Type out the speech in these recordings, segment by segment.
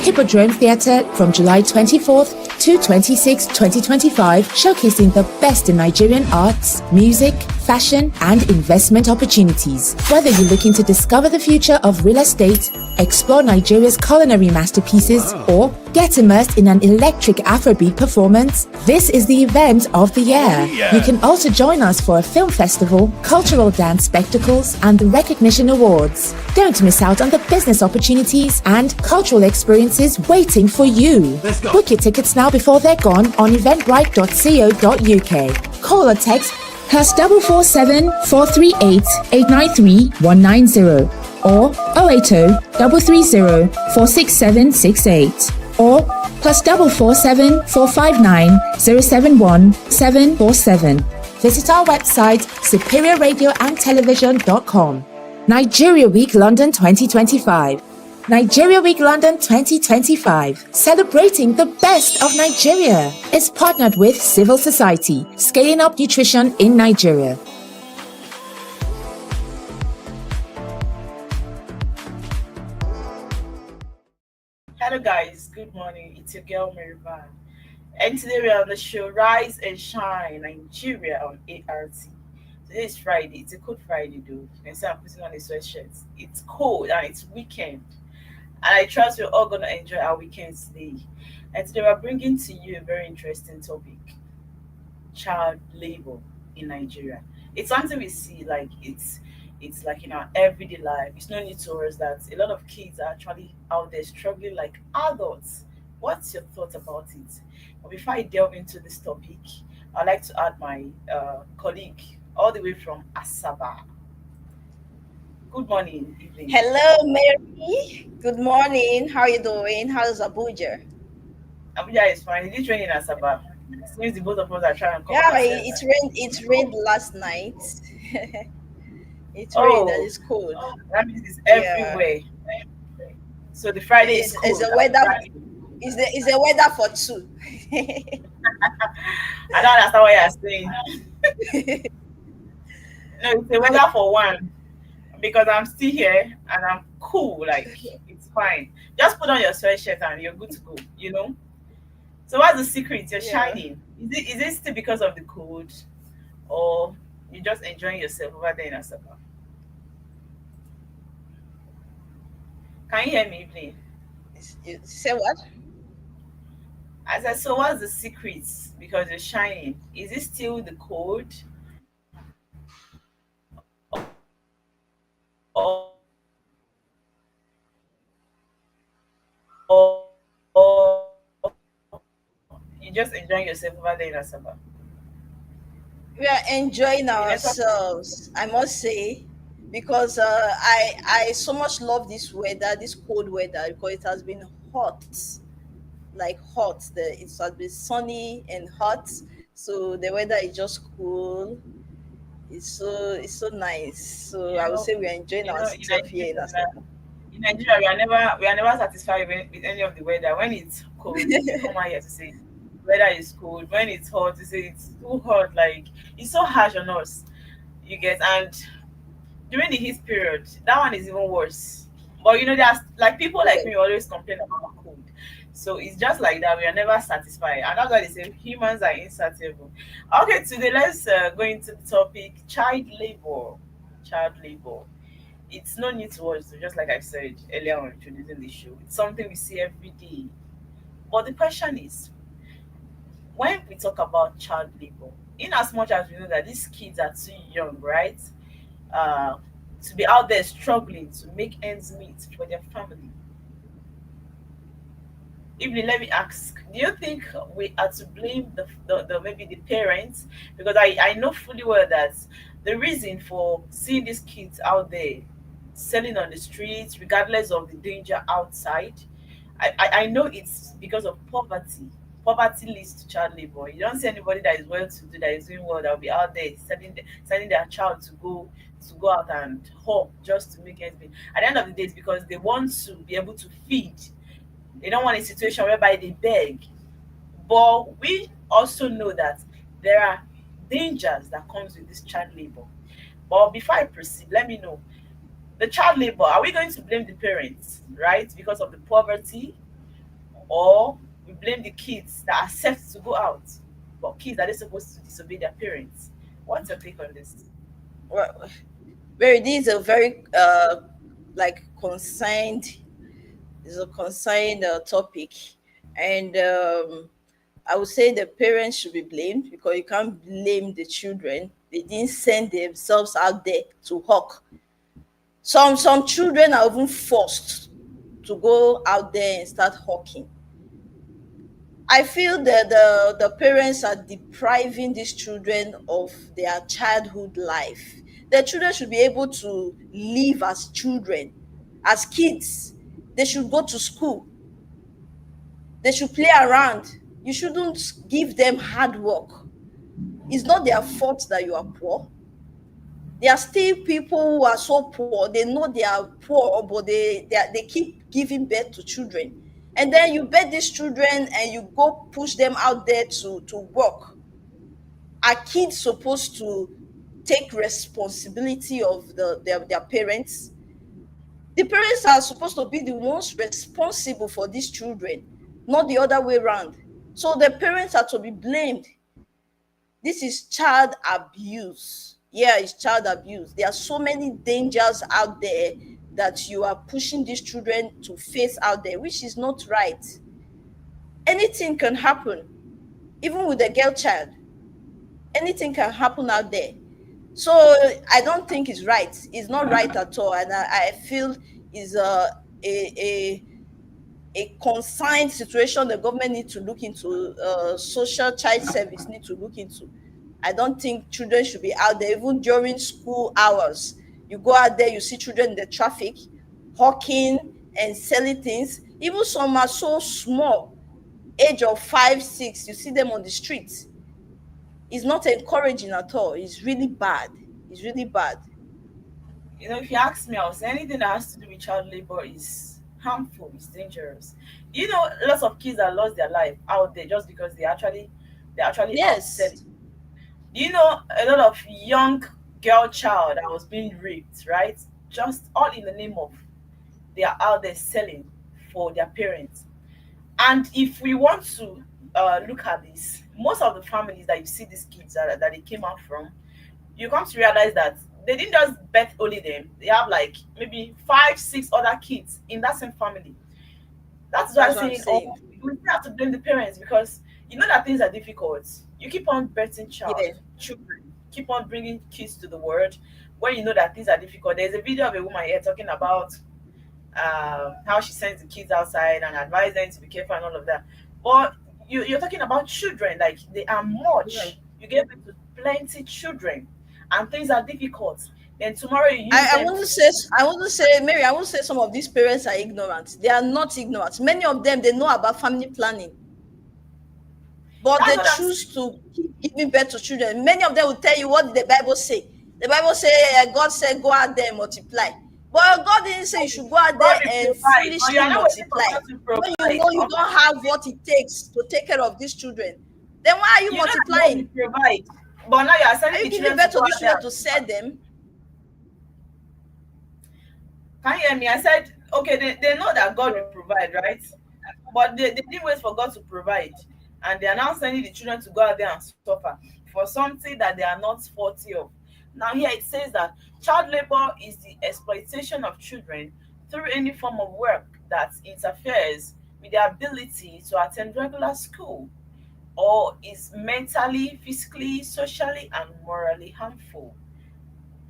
Hippodrome Theatre from July 24th to 26, 2025, showcasing the best in Nigerian arts, music, fashion, and investment opportunities. Whether you're looking to discover the future of real estate, explore Nigeria's culinary masterpieces, or get immersed in an electric Afrobeat performance, this is the event of the year. You can also join us for a film festival, cultural dance spectacles, and the recognition awards. Don't miss out on the business opportunities and cultural experiences waiting for you. Book your tickets now before they're gone on eventbrite.co.uk. Call or text +447 438 893 190 or 080 330 46768 or +447 459 071 747. Visit our website superiorradioandtelevision.com. Nigeria Week London 2025. Nigeria Week London 2025, celebrating the best of Nigeria, is partnered with Civil Society, scaling up nutrition in Nigeria. Hello guys, good morning. It's your girl Mary Van. And today we are on the show Rise and Shine Nigeria on ART. Today is Friday. It's a cold Friday though. You can see I'm putting on a sweatshirt. It's cold and it's weekend. And I trust we're all going to enjoy our weekend today. And today we're bringing to you a very interesting topic. Child labor in Nigeria. It's something we see like it's like in our everyday life. It's no new to us that a lot of kids are actually out there struggling like adults. What's your thought about it? But before I delve into this topic, I'd like to add my colleague all the way from Asaba. Good morning, evening. Hello, Mary. Good morning. How are you doing? How's Abuja? Abuja is fine. Is it raining in Asaba? Seems the both of us are trying to come. Yeah, it rained. It rained last night. It rained and it's cold. That means it's everywhere. So the Friday is cold. It's the weather. Is the weather for two? I don't understand what you're saying. No, it's the weather for one. Because I'm still here and I'm cool, like it's fine. Just put on your sweatshirt and you're good to go, you know. So what's the secret? You're shining. Is it still because of the cold, or you're just enjoying yourself over there in Asaba? Can you hear me, please? You say what? I said, so what's the secret? Because you're shining. Is it still the cold? Or you're just enjoying yourself over there in Asaba? We are enjoying ourselves, I must say, because I so much love this weather, this cold weather, because it has been hot, like hot. It has been sunny and hot, so the weather is just cool. It's so nice. So I would say we are enjoying ourselves here in Asaba. In Nigeria, we are never satisfied with any of the weather. When it's cold, you come out here to say weather is cold. When it's hot, you say it's too hot. Like it's so harsh on us. You get, and during the heat period, that one is even worse. But there's like people like me always complain about cold. So it's just like that. We are never satisfied, and that's why they say humans are insatiable. Okay, today let's go into the topic: child labor. Child labor. It's no new to us, just like I said earlier on introducing the show. It's something we see every day. But the question is, when we talk about child labor, in as much as we know that these kids are too young, right, to be out there struggling to make ends meet for their family. Evelyn, let me ask, do you think we are to blame the maybe the parents? Because I know fully well that the reason for seeing these kids out there selling on the streets, regardless of the danger outside, I know it's because of poverty. Poverty leads to child labor. You don't see anybody that is well to do, that is doing well, that will be out there sending their child to go out and hawk just to make ends meet. At the end of the day, it's because they want to be able to feed. They don't want a situation whereby they beg. But we also know that there are dangers that comes with this child labor. But before I proceed, let me know, the child labor, are we going to blame the parents, right, because of the poverty? or we blame the kids that accept to go out, but kids that are supposed to disobey their parents. What's your take on this? Well, Mary, this is a very like concerned is a concerned topic, and I would say the parents should be blamed because you can't blame the children. They didn't send themselves out there to hawk. Some children are even forced to go out there and start hawking. I feel that the parents are depriving these children of their childhood life. The children should be able to live as children, as kids. They should go to school. They should play around. You shouldn't give them hard work. It's not their fault that you are poor. There are still people who are so poor. They know they are poor, but they keep giving birth to children. And then you bet these children and you go push them out there to work. Are kids supposed to take responsibility of their parents? The parents are supposed to be the ones responsible for these children, not the other way around. So the parents are to be blamed. This is child abuse. Yeah, it's child abuse. There are so many dangers out there that you are pushing these children to face out there, which is not right. Anything can happen, even with a girl child. Anything can happen out there. So I don't think it's right. It's not right at all. And I feel is a consigned situation the government needs to look into, social child service need to look into. I don't think children should be out there, even during school hours. You go out there, you see children in the traffic, hawking and selling things. Even some are so small, age of 5, 6, you see them on the streets. It's not encouraging at all. It's really bad. It's really bad. If you ask me, I'll say anything that has to do with child labor is harmful, it's dangerous. Lots of kids that lost their life out there just because they actually Yes. upset. A lot of young girl child that was being raped, right? Just all in the name of they are out there selling for their parents. And if we want to look at this, most of the families that you see these kids that they came out from, you come to realize that they didn't just birth only them. They have like maybe 5, 6 other kids in that same family. That's why I'm That's what I'm saying, saying. we still have to blame the parents because you know that things are difficult. You keep on birthing Yeah. children, keep on bringing kids to the world when you know that things are difficult. There's a video of a woman here talking about how she sends the kids outside and advise them to be careful and all of that. But you're talking about children, like they are much. Yeah. You give birth to plenty children, and things are difficult. Then tomorrow you use I them. want to say, Mary, I want to say some of these parents are ignorant. They are not ignorant. Many of them, they know about family planning, but That's they what I'm choose to keep giving birth to children. Many of them will tell you what did the Bible say. The Bible say God said go out there and multiply. But God didn't say you should go out there God will and provide. But foolishly you are not waiting for multiply. God to When provide. you know you don't have what it takes to take care of these children, then why are you You know that God multiplying? will provide. But now you are Are sending you the giving children to birth to go these out there. children to sell them? Can you hear me? I said, okay, they know that God will provide, right? But they didn't wait for God to provide. And they are now sending the children to go out there and suffer for something that they are not faulty of. Now, here it says that child labor is the exploitation of children through any form of work that interferes with their ability to attend regular school or is mentally, physically, socially, and morally harmful.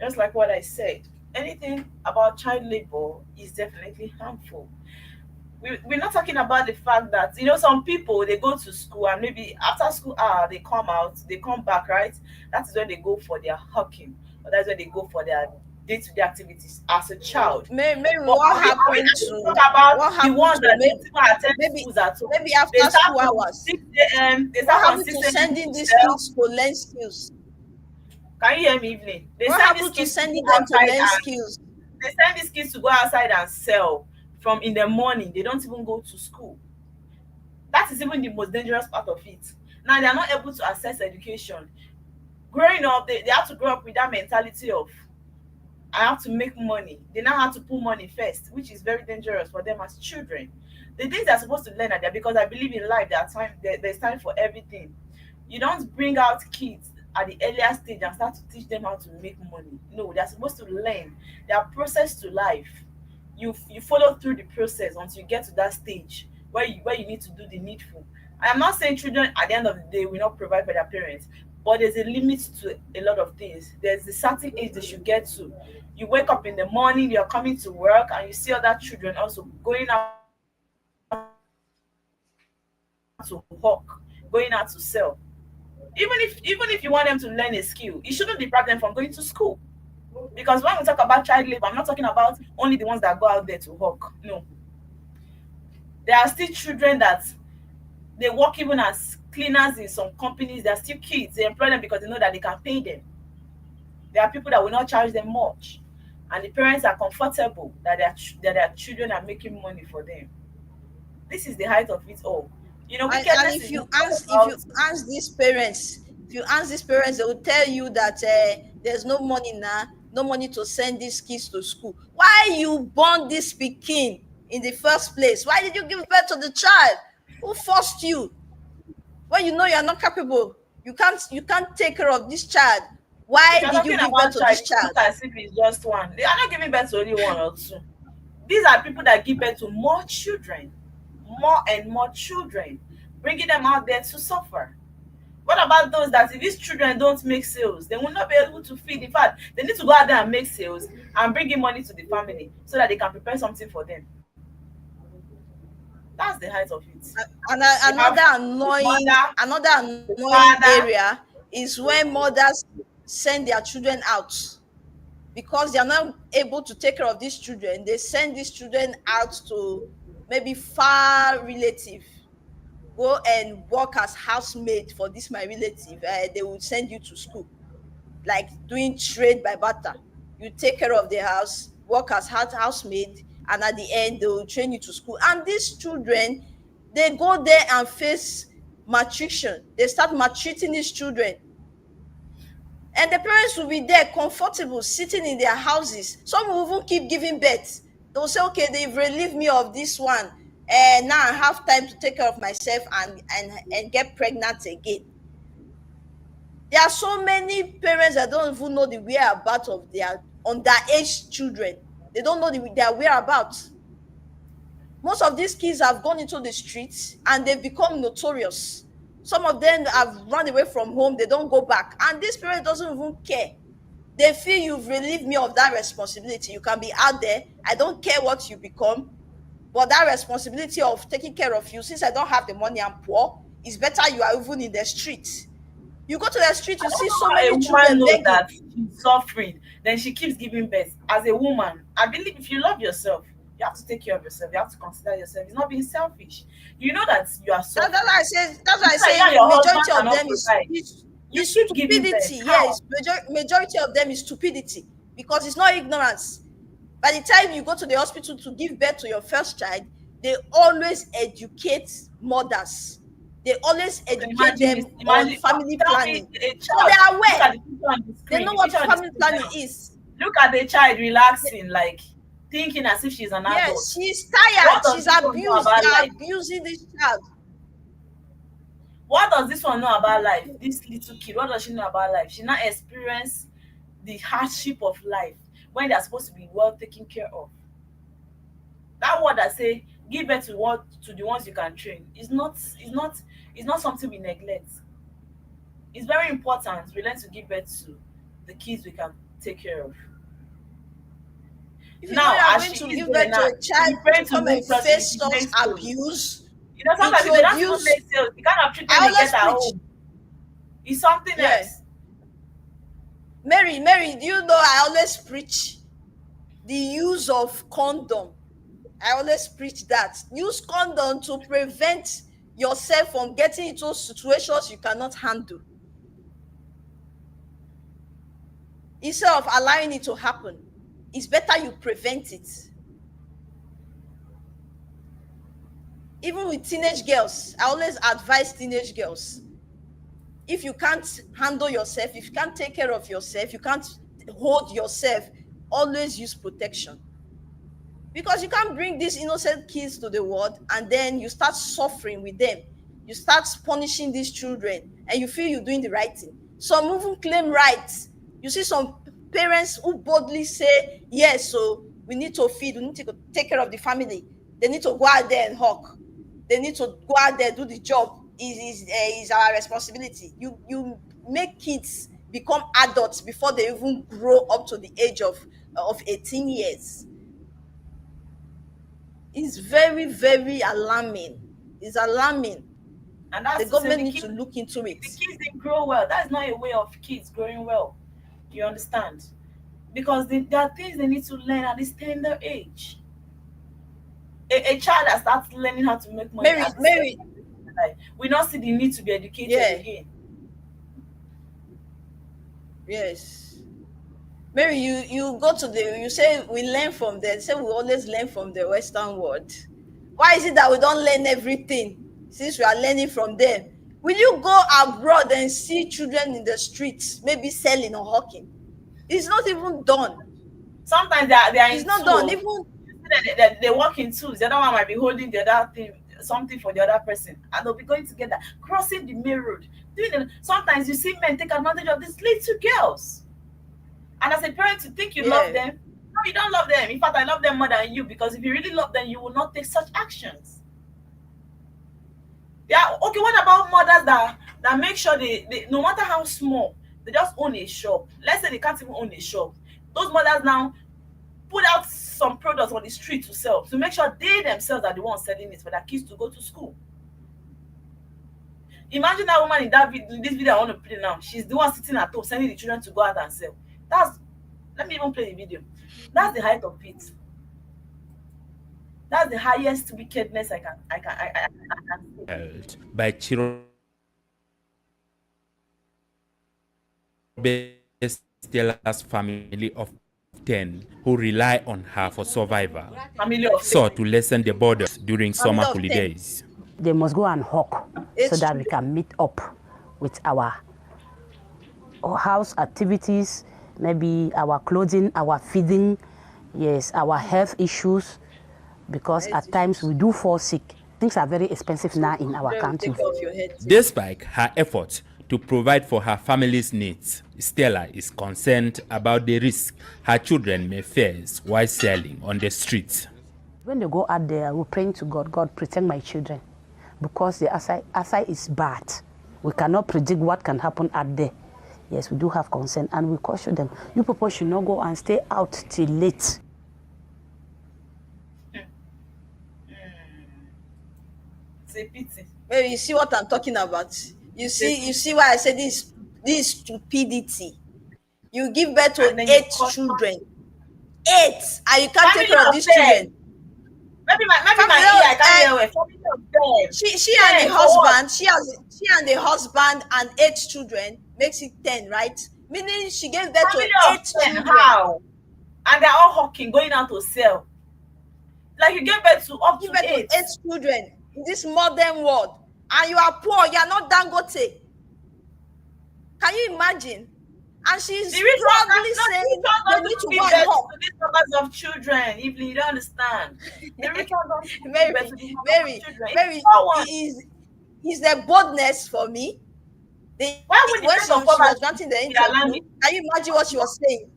Just like what I said, anything about child labor is definitely harmful. We're not talking about the fact that some people they go to school and maybe after school hour they come out, they come back, right? That is when they go for their hawking, or that's when they go for their day-to-day activities as a child. Maybe But what are we happened actually to talk about what the happened ones to that don't even attend maybe schools at all? maybe They after start school from hours? 6 a.m. They What start from happened 6 to a.m. sending to these sell. kids to learn skills? Can you hear me, Evelyn? They What send these happened to kids to sending go them to outside learn and skills? they send these kids to go outside and sell from in the morning. They don't even go to school. That is even the most dangerous part of it. Now they are not able to access education. Growing up, they have to grow up with that mentality of I have to make money. They now have to put money first, which is very dangerous for them as children. The things they're supposed to learn are there, because I believe in life there's time for everything. You don't bring out kids at the earlier stage and start to teach them how to make money. No, they're supposed to learn. They are process to life. You follow through the process until you get to that stage where you need to do the needful. I am not saying children at the end of the day will not provide for their parents, but there's a limit to a lot of things. There's a certain age they should get to. You wake up in the morning, you're coming to work, and you see other children also going out to hawk, going out to sell. Even if you want them to learn a skill, it shouldn't deprive them from going to school. Because when we talk about child labor, I'm not talking about only the ones that go out there to hawk. No, there are still children that they work even as cleaners in some companies. They're still kids. They employ them because they know that they can pay them. There are people that will not charge them much, and the parents are comfortable that their children are making money for them. This is the height of it all. And Wickedness is not about. if you ask these parents, they will tell you that there's no money now, no money to send these kids to school. Why you born this pikin in the first place? Why did you give birth to the child? Who forced you? When you know you are not capable, you can't take care of this child. Why If you're did you talking give birth about to child, this it's child? not as if it's just one. They are not giving birth to only one or two. These are people that give birth to more children, more and more children, bringing them out there to suffer. What about those that if these children don't make sales, they will not be able to feed? In fact, they need to go out there and make sales and bring in money to the family so that they can prepare something for them. That's the height of it. And You have mother, another the annoying father. area is when mothers send their children out because they are not able to take care of these children. They send these children out to maybe far relative. Go and work as housemaid for this my relative. They will send you to school, like doing trade by barter. You take care of the house, work as housemaid, and at the end they will train you to school. And these children, they go there and face malnutrition. They start maltreating these children, and the parents will be there comfortable sitting in their houses. Some will even keep giving birth. They'll say, okay, they've relieved me of this one, and now I have time to take care of myself and get pregnant again. There are so many parents that don't even know the whereabouts of their underage children. They don't know their whereabouts. Most of these kids have gone into the streets and they've become notorious. Some of them have run away from home. They don't go back. And this parent doesn't even care. They feel you've relieved me of that responsibility. You can be out there. I don't care what you become. But that responsibility of taking care of you, since I don't have the money, I'm poor, it's better you are even in the street. You go to the street, you see so A many woman children knows begging. that she's suffering, then she keeps giving birth. As a woman, I believe if you love yourself, you have to take care of yourself. You have to consider yourself. It's not being selfish. You know that you are suffering. That's why I say. That's why I It's like say your majority husband of cannot them provide. is You keep giving birth. stupidity. How? Yes, majority of them is stupidity because it's not ignorance. By the time you go to the hospital to give birth to your first child, they always educate mothers. They always educate them on family tell me planning. a So child. they are Look at aware. the picture on the They screen. know The what picture on the family screen planning now. is. Look at the child relaxing, like thinking as if she's an adult. Yes, she's tired. What does She's this one know abused. about They are life? abusing this child. What does this one know about life? This little kid, what does she know about life? She not experience the hardship of life when they're supposed to be well taken care of. That word that say give birth to the ones you can train is not something we neglect. It's very important we learn to give birth to the kids we can take care of. If you know Now, you are as going she to is give there birth to now, a child she's to praying to come and move closer face to such next sales. abuse, Sometimes if they don't even introduce. make sales, the kind of treatment I they get always at preach. home is something Yeah. else. Mary, do you know I always preach the use of condom? I always preach that. Use condom to prevent yourself from getting into situations you cannot handle. Instead of allowing it to happen, it's better you prevent it. Even with teenage girls, I always advise teenage girls, if you can't handle yourself, if you can't take care of yourself, you can't hold yourself, always use protection. Because you can't bring these innocent kids to the world and then you start suffering with them. You start punishing these children and you feel you're doing the right thing. Some even claim rights. You see some parents who boldly say, yes, so we need to feed, we need to take care of the family. They need to go out there and hawk. They need to go out there, do the job. Is our responsibility. You make kids become adults before they even grow up to the age of 18 years. It's very, very alarming. It's alarming. And that's The government needs to look into it. The kids didn't grow well. That's not a way of kids growing well. You understand? Because there are things they need to learn at this tender age. A child that starts learning how to make money. Mary, we not see the need to be educated again. Yes. Mary, you go to you say we learn from them. Say we always learn from the Western world. Why is it that we don't learn everything since we are learning from them? Will you go abroad and see children in the streets, maybe selling or hawking? It's not even done. Sometimes they are it's not done. Even they work in twos. The other one might be holding the other thing, something for the other person, and they'll be going together, crossing the main road. Sometimes you see men take advantage of these little girls. And as a parent, you think you love them. No, you don't love them. In fact, I love them more than you, because if you really love them, you will not take such actions. Yeah, okay, what about mothers that make sure they no matter how small, they just own a shop. Let's say they can't even own a shop. Those mothers now put out some products on the street to sell, to make sure they themselves are the ones selling it for their kids to go to school. Imagine that woman in this video I want to play now. She's the one sitting at home sending the children to go out and sell. Let me even play the video. That's the height of it. That's the highest wickedness I can held by Chirobe Stella's family of 10 who rely on her for survival, sought to lessen the borders during summer holidays. They must go and hawk so that we can meet up with our house activities, maybe our clothing, our feeding, yes, our health issues, because at times we do fall sick. Things are very expensive now in our country. Despite her efforts to provide for her family's needs, Stella is concerned about the risk her children may face while selling on the streets. When they go out there, we're praying to God, God protect my children, because the outside is bad. We cannot predict what can happen out there. Yes, we do have concern, and we caution them. You people should not go and stay out till late. It's a pity. Well, you see what I'm talking about. You see why I say this stupidity. You give birth to 8 children. 8, and you can't take care of these children. Maybe my ear, I can't hear well. She and the husband, she and the husband and 8 children makes it 10, right? Meaning she gave birth to 8 children. How? And they're all hawking, going out to sell. Like you gave birth to up to 8 children in this modern world, and you are poor, you are not Dangote. Can you imagine? And she's proudly saying they need to go and hawk. These numbers of children, if you don't understand. Very is the boldness for me. When she was granting the interview, can you imagine what she was saying?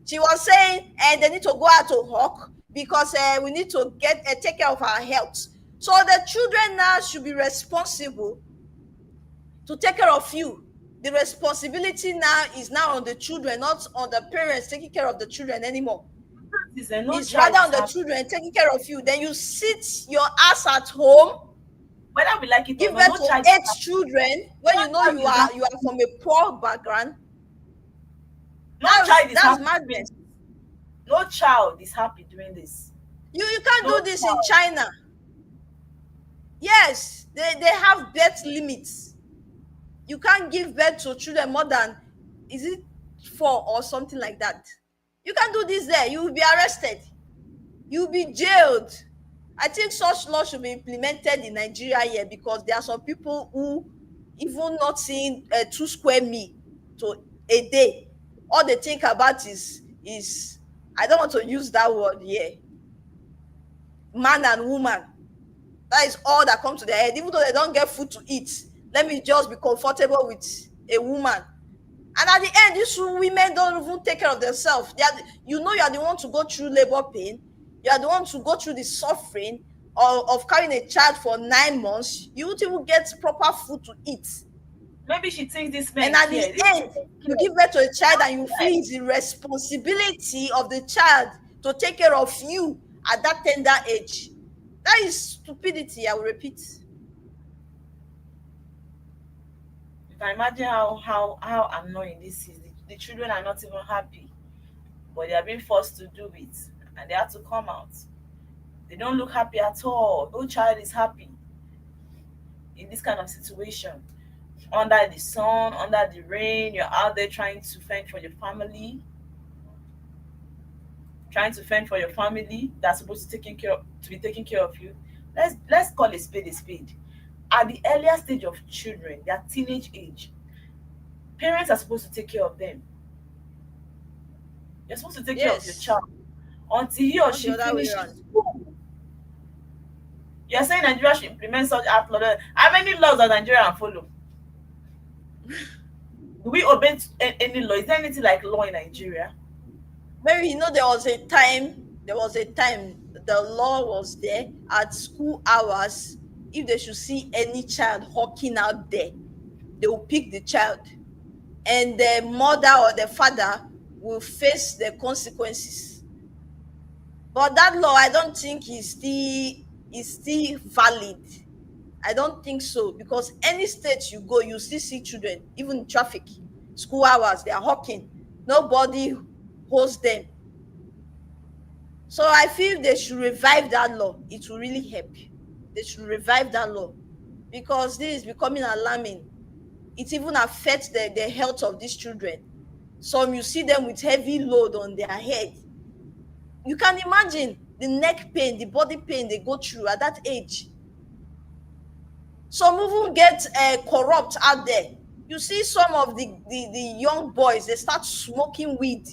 She was saying, they need to go out to hawk because we need to take care of our health. So the children now should be responsible to take care of you. The responsibility now is on the children, not on the parents taking care of the children anymore. It's rather on the children taking care of you. Then you sit your ass at home, whether we like it give birth to 8 children when you know you are from a poor background. That's madness. No child is happy doing this. You can't do this in China. Yes, they have birth limits. You can't give birth to children more than, is it 4 or something like that? You can't do this there. You will be arrested. You will be jailed. I think such law should be implemented in Nigeria here, because there are some people who even not seeing 2 square meal to a day. All they think about is I don't want to use that word here. man and woman. That is all that comes to their head. Even though they don't get food to eat, let me just be comfortable with a woman. And at the end, these women don't even take care of themselves. You are the one to go through labor pain. You are the one to go through the suffering of carrying a child for 9 months. You won't even get proper food to eat. Maybe she thinks this man. And at the end, you give birth to a child and you feel it's the responsibility of the child to take care of you at that tender age. That is stupidity, I will repeat. You can imagine how annoying this is. The children are not even happy, but they are being forced to do it, and they have to come out. They don't look happy at all. No child is happy in this kind of situation. Under the sun, under the rain, you're out there trying to fend for your family. That's supposed to be taking care of you. Let's call a spade a spade. At the earlier stage of children, their teenage age, parents are supposed to take care of them. You're supposed to take care of your child until he or she finishes school. You're saying Nigeria should implement such act law. How many laws does Nigeria follow? Do we obey any law? Is there anything like law in Nigeria? Maybe there was a time the law was there at school hours. If they should see any child hawking out there, they will pick the child, and the mother or the father will face the consequences. But that law, I don't think is still valid. I don't think so, because any state you go, you still see children, even in traffic, school hours, they are hawking. Nobody holds them. So I feel they should revive that law. It will really help. They should revive that law, because this is becoming alarming. It even affects the health of these children. Some, you see them with heavy load on their head. You can imagine the neck pain, the body pain they go through at that age. Some even get corrupt out there. You see some of the young boys, they start smoking weed,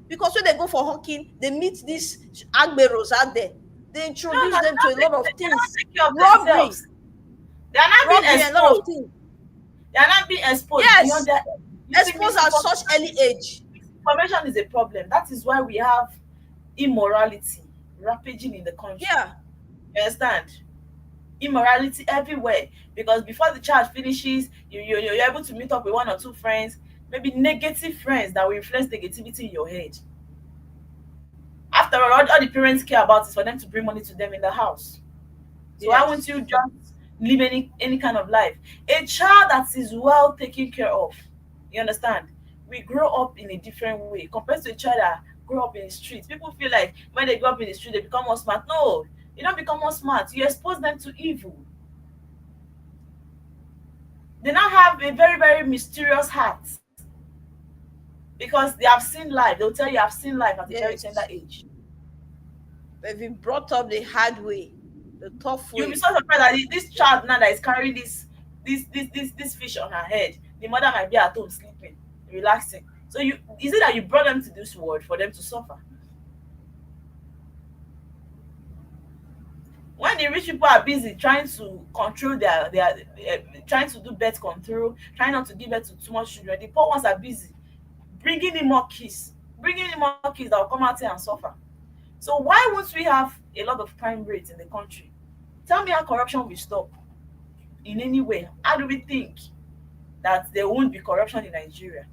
because when they go for hawking, they meet these agberos out there. They introduce them to a lot of things. Robbery. They are not being exposed. A lot of things. They are not being exposed. Yes. Exposed at such early age. Information is a problem. That is why we have immorality rampaging in the country. Yeah. You understand? Immorality everywhere. Because before the child finishes, you're able to meet up with one or two friends, maybe negative friends that will influence negativity in your head. After all the parents care about is for them to bring money to them in the house. So why won't you just live any kind of life? A child that is well taken care of, you understand, we grow up in a different way compared to a child that grew up in the streets. People feel like when they grow up in the street, they become more smart. No, you don't become more smart. You expose them to evil. They now have a very, very mysterious heart, because they have seen life. They'll tell you, I've seen life at a very tender age. They've been brought up the hard way, the tough way. You'll be so surprised that this child now that is carrying this fish on her head, the mother might be at home sleeping, relaxing. So is it that you brought them to this world for them to suffer? When the rich people are busy trying to control their trying to do birth control, trying not to give birth to too much children, the poor ones are busy bringing in more kids that will come out here and suffer. So why won't we have a lot of crime rates in the country? Tell me how corruption will stop in any way. How do we think that there won't be corruption in Nigeria?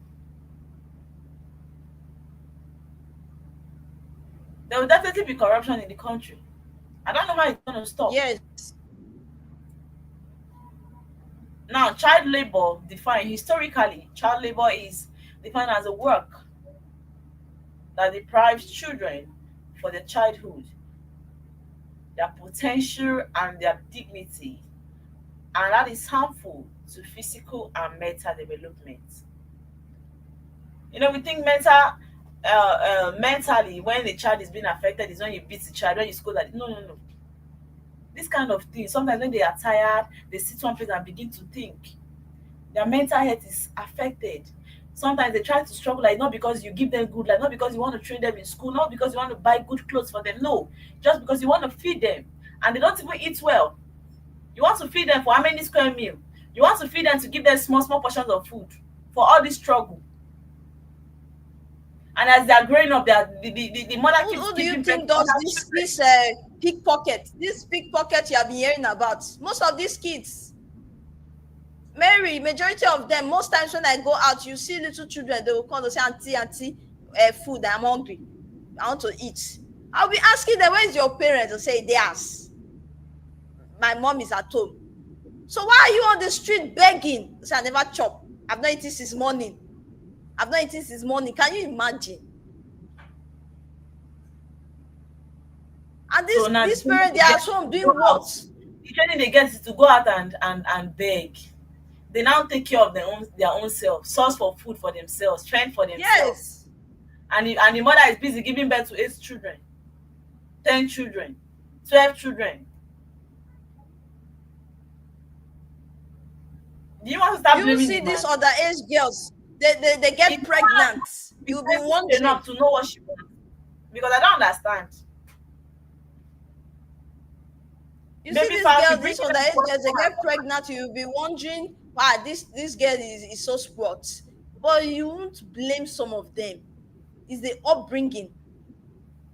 There will definitely be corruption in the country. I don't know how it's going to stop. Yes. Now, child labor historically, child labor is defined as a work that deprives children for their childhood, their potential and their dignity, and that is harmful to physical and mental development. We think mentally, when the child is being affected is when you beat the child, when you scold at it. No. This kind of thing, sometimes when they are tired, they sit one place and begin to think. Their mental health is affected. Sometimes they try to struggle, like not because you give them good, like not because you want to train them in school, not because you want to buy good clothes for them. No, just because you want to feed them. and they don't even eat well. You want to feed them for how many square meal? You want to feed them to give them small portions of food for all this struggle. And as they are growing up, the mother keeps who do you giving think birth to does other this children. pickpocket? This pickpocket you have been hearing about. Most of these kids, majority of them, most times when I go out, you see little children, they will come to say, auntie, food, I'm hungry, I want to eat. I'll be asking them, where's your parents? They'll say, theirs. My mom is at home. So why are you on the street begging? Say, I never chop. I've not eaten since morning. Can you imagine? And this parent, they are at home doing what? The training they get is to go out and beg. They now take care of their own self, source for food for themselves, fend for themselves. Yes. And the mother is busy giving birth to 8 children, 10 children, 12 children. Do you want to start blaming you see these other age girls? They get pregnant. You'll be wondering enough to know what she wants. Because I don't understand. You see these girls, these other age girls, they get pregnant, you'll be wondering why this girl is so spoiled. But you won't blame some of them. It's the upbringing.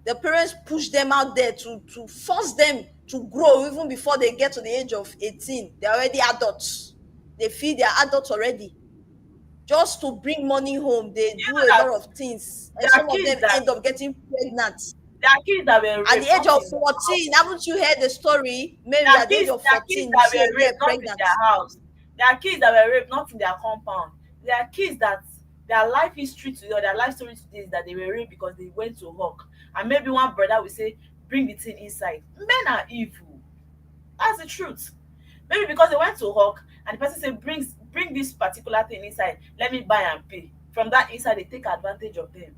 The parents push them out there to force them to grow even before they get to the age of 18. They're already adults. They feel they're adults already. Just to bring money home, they do a lot of things. And some of them end up getting pregnant. There are kids that were raped at the age of 14. Haven't you heard the story? Maybe at the age of 14, they were raped, not in their house. There are kids that were raped, not in their compound. There are kids that their life history today, or their life story today, is that they were raped because they went to hawk. And maybe one brother will say, bring the thing inside. Men are evil. That's the truth. Maybe because they went to hawk, and the person said, bring this particular thing inside. Let me buy and pay. From that inside, they take advantage of them.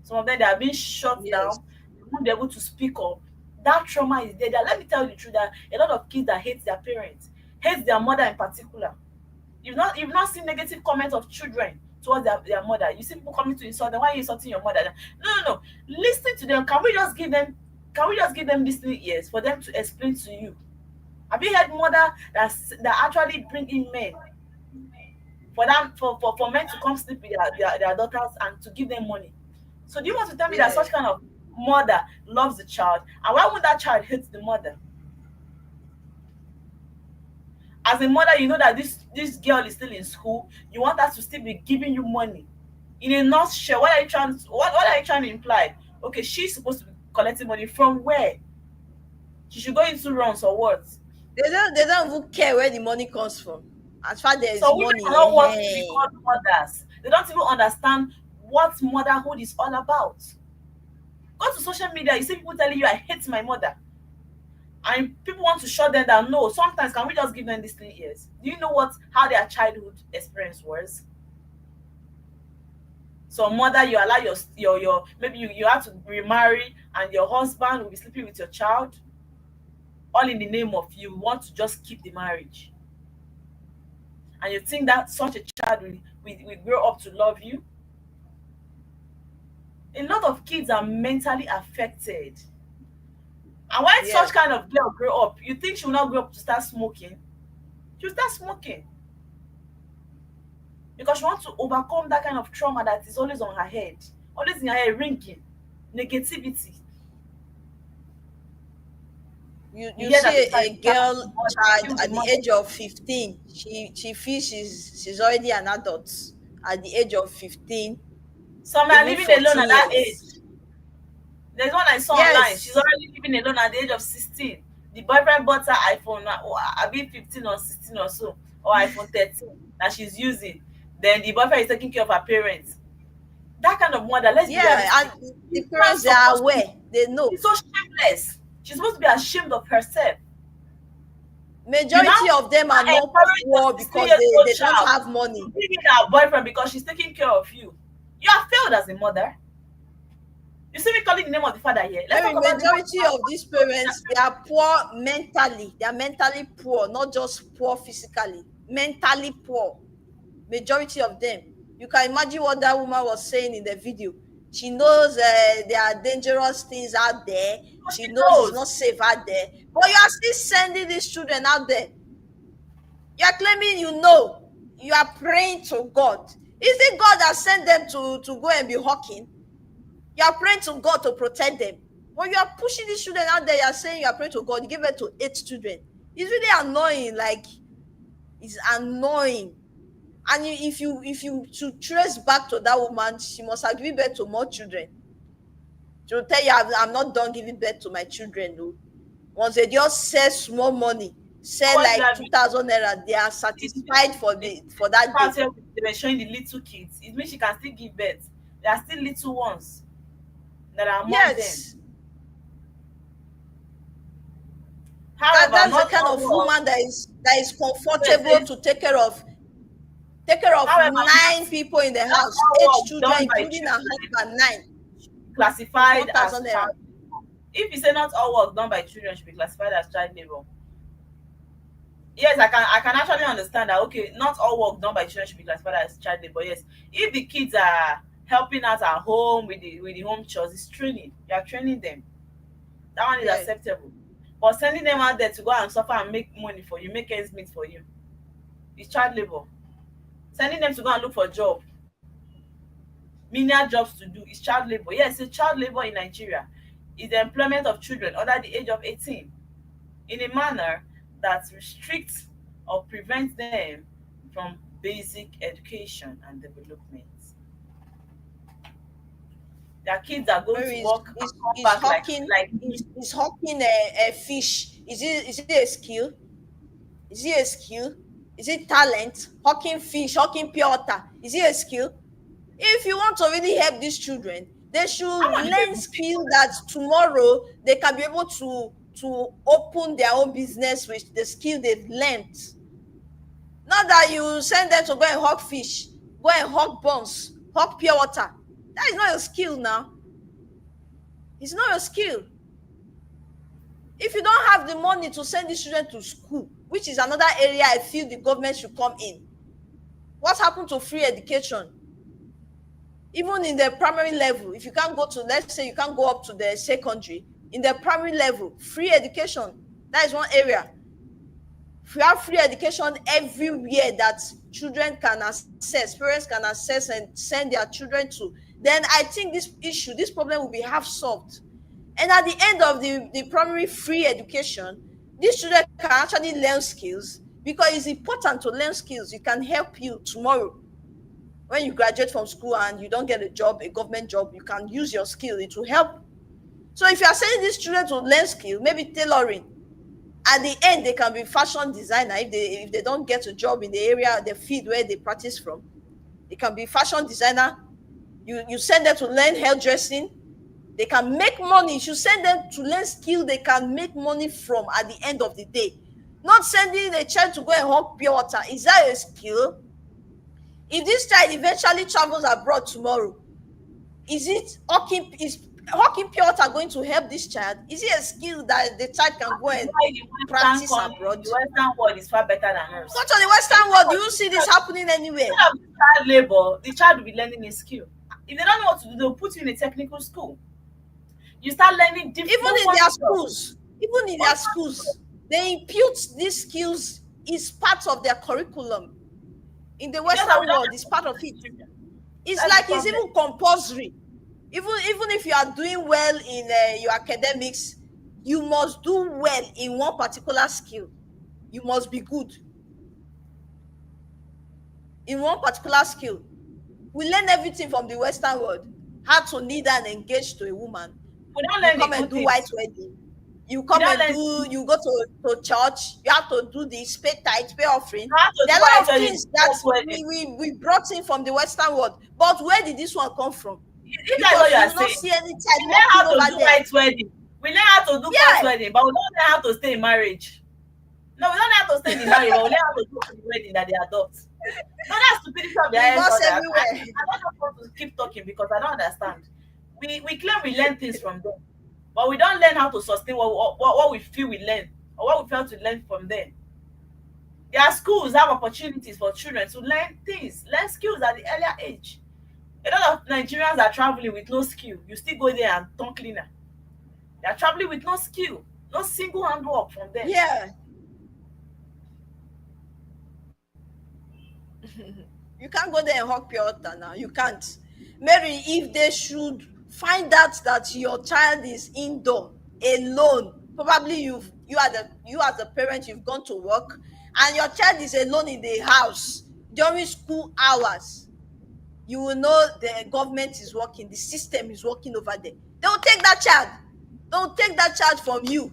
Some of them, they are being shut down. They won't be able to speak up. That trauma is there. Let me tell you the truth, that a lot of kids that hate their parents, hate their mother in particular. You've not seen negative comments of children towards their mother. You see people coming to insult them. Why are you insulting your mother? No. Listen to them. Can we just give them listening ears for them to explain to you? Have you heard mother that actually bring in men for men to come sleep with their daughters and to give them money? So do you want to tell me that such kind of mother loves the child? And why would that child hate the mother? As a mother, you know that this girl is still in school. You want us to still be giving you money. In a nutshell, what are you trying to imply? Okay, she's supposed to be collecting money from where? She should go into runs or what? They don't even care where the money comes from. As far as there is money. So women don't want to be called mothers. They don't even understand what motherhood is all about. Go to social media, you see people telling you, I hate my mother. And people want to shut them down. No, sometimes can we just give them these 3 years? Do you know how their childhood experience was? So mother, you allow your maybe you have to remarry, and your husband will be sleeping with your child, all in the name of you want to just keep the marriage. And you think that such a child will grow up to love you? A lot of kids are mentally affected. And when such kind of girl grow up, you think she will not grow up to start smoking? She'll start smoking. Because she wants to overcome that kind of trauma that is always on her head. Always in her head, ringing. Negativity. You see a girl child at the age of 15, she feels she's already an adult at the age of 15. Some are living alone at that age. There's one I saw online. She's already living alone at the age of 16. The boyfriend bought her iPhone, I be 15 or 16 or so, or iPhone 13 that she's using. Then the boyfriend is taking care of her parents. That kind of mother, let's be honest. And the parents, they are aware. They know. She's so shameless. She's supposed to be ashamed of herself. Majority of them are not poor because they don't have money. Giving her boyfriend because she's taking care of you. You have failed as a mother. You see me calling the name of the father here. Majority of these parents, they are poor mentally. They are mentally poor, not just poor physically. Mentally poor. Majority of them. You can imagine what that woman was saying in the video. She knows there are dangerous things out there. She knows it's not safe out there. But you are still sending these children out there. You are claiming you know. You are praying to God. Is it God that sent them to go and be hawking? You are praying to God to protect them. When you are pushing these children out there, you are saying you are praying to God. You give it to 8 children. It's really annoying. Like, it's annoying. And if you to trace back to that woman, she must have given birth to more children. She will tell you, I'm not done giving birth to my children, though. Once they just sell small money, sell like 2,000 naira, they are satisfied for that day. They were showing the little kids. It means she can still give birth. There are still little ones that are among them. However, that's the kind of woman that is comfortable to take care of 9 people in the house, 8 children, including her husband, 9. Classified as child. If you say not all work done by children should be classified as child labor. Yes, I can actually understand that. Okay, not all work done by children should be classified as child labor. Yes, if the kids are helping out at home with the home chores, it's training. You are training them. That one is acceptable. But sending them out there to go and suffer and make money for you, make ends meet for you, it's child labor. Sending them to go and look for a job, menial jobs to do, is child labor. Yes, it's child labor in Nigeria. Is the employment of children under the age of 18 in a manner that restricts or prevents them from basic education and development. Their kids are going to work and come back like is hawking a fish. Is it a skill? Is it a skill? Is it talent? Hawking fish, hawking pure water. Is it a skill? If you want to really help these children, they should learn skill that tomorrow they can be able to open their own business with the skill they've learned. Not that you send them to go and hawk fish, go and hawk buns, hawk pure water. That is not your skill now. It's not your skill. If you don't have the money to send these children to school, which is another area I feel the government should come in. What happened to free education? Even in the primary level, if you can't go to, let's say you can't go up to the secondary, in the primary level, free education, that is one area. If you have free education everywhere that children can access, parents can access and send their children to, then I think this problem will be half solved. And at the end of the primary free education, these children can actually learn skills, because it's important to learn skills. It can help you tomorrow. When you graduate from school and you don't get a job, a government job, you can use your skill. It will help. So if you are sending these children to learn skill, maybe tailoring, at the end they can be fashion designer. If they don't get a job in the area, the field where they practice from, they can be fashion designer. You send them to learn hairdressing, they can make money. You should send them to learn skill they can make money from at the end of the day. Not sending a child to go and hawk pure water. Is that a skill? If this child eventually travels abroad tomorrow, is hawking pure water going to help this child? Is it a skill that the child can go and practice abroad? The Western world is far better than ours. Go to the Western world. Do you see this happening anywhere? Child labor, the child will be learning a skill. If they don't know what to do, they'll put you in a technical school. You start learning different. Even in their schools, they impute these skills is part of their curriculum. In the Western world, it's part of it. It's like it's even compulsory. Even if you are doing well in your academics, you must do well in one particular skill. You must be good in one particular skill. We learn everything from the Western world. How to lead and engage to a woman. We don't learn come and do white wedding. You come and you go to church, you have to do this, pay tithe, pay offering. There are a lot of things that we brought in from the Western world. But where did this one come from? If that's what you are saying, we learn how to do white wedding. We learn how to do white wedding, but we don't learn how to stay in marriage. No, we don't learn how to stay in marriage, but we learn how to do the wedding that they adopt. No, that's stupidity of the I don't want to keep talking because I don't understand. We claim we learn things from them, but we don't learn how to sustain what we feel we learn or what we felt to learn from them. Their schools have opportunities for children to learn things, learn skills at the earlier age. A lot of Nigerians are traveling with no skill. You still go there and turn cleaner. They are traveling with no skill, no single hand work from them. Yeah. You can't go there and hawk pure water now. You can't. Mary, if they should find out that your child is indoor alone, probably you as a parent, you've gone to work and your child is alone in the house during school hours, you will know the government is working, the system is working over there. They will take that child. They will take that child from you.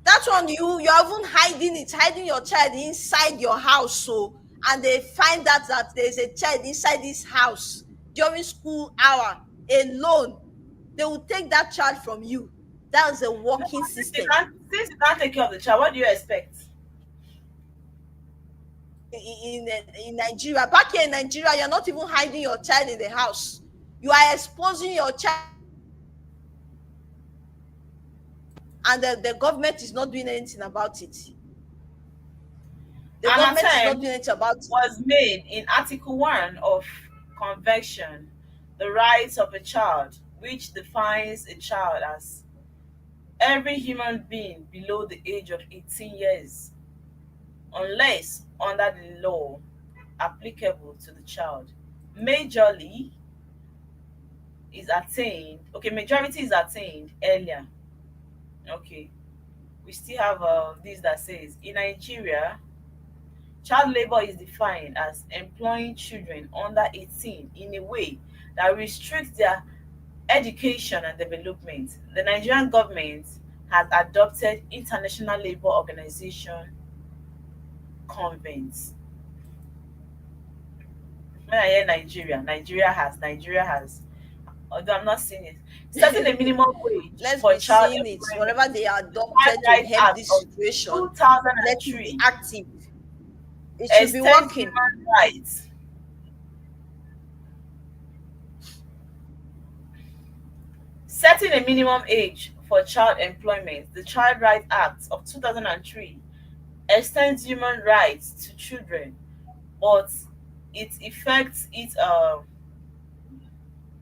That's one you're even hiding your child inside your house. So, and they find out that there's a child inside this house during school hour alone. They will take that child from you. That's a working system. Since you can't take care of the child, what do you expect? In Nigeria, back here in Nigeria, you're not even hiding your child in the house. You are exposing your child, and the government is not doing anything about it. The government is not doing anything about it. Was made in Article 1 of Convention, the rights of a child, which defines a child as every human being below the age of 18 years, unless under the law applicable to the child, majority is attained earlier. Okay, we still have this that says in Nigeria, child labor is defined as employing children under 18 in a way that restricts their education and development. The Nigerian government has adopted International Labour Organization convents. When I hear Nigeria has, although I'm not seeing it, setting a minimum wage for child employment. Whatever they adopted to help this situation, let's be active. It should be working. Human rights. Setting a minimum age for child employment, the Child Rights Act of 2003 extends human rights to children, but it affects it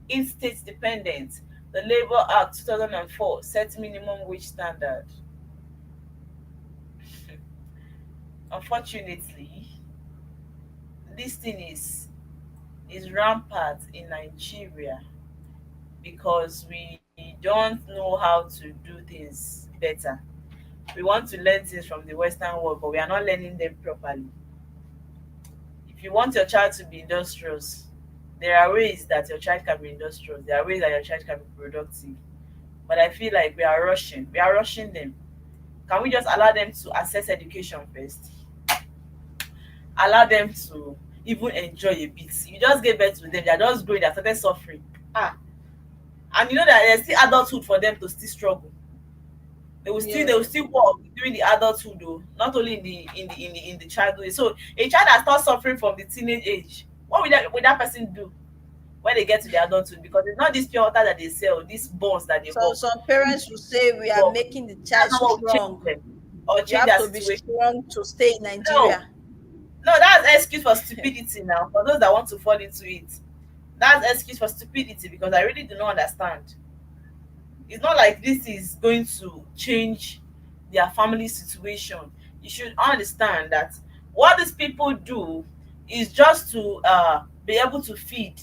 in state dependent. The Labour Act 2004 sets minimum wage standard. Unfortunately, this thing is rampant in Nigeria because we don't know how to do things better. We want to learn things from the Western world, but we are not learning them properly. If you want your child to be industrious, there are ways that your child can be industrious. There are ways that your child can be productive. But I feel like we are rushing. We are rushing them. Can we just allow them to access education first? Allow them to even enjoy a bit. You just give birth to them. They are just growing. They are started suffering. And you know that there's still adulthood for them to still struggle. They will still work during the adulthood though, not only in the childhood. So a child that starts suffering from the teenage age, what will that person do when they get to the adulthood? Because it's not this pure water that they sell, these bonds that they So some parents will say we are making the child strong. Or You change have their to be situation. strong to stay in Nigeria. No, that's an excuse for stupidity now. For those that want to fall into it, that's an excuse for stupidity because I really do not understand. It's not like this is going to change their family situation. You should understand that what these people do is just to be able to feed.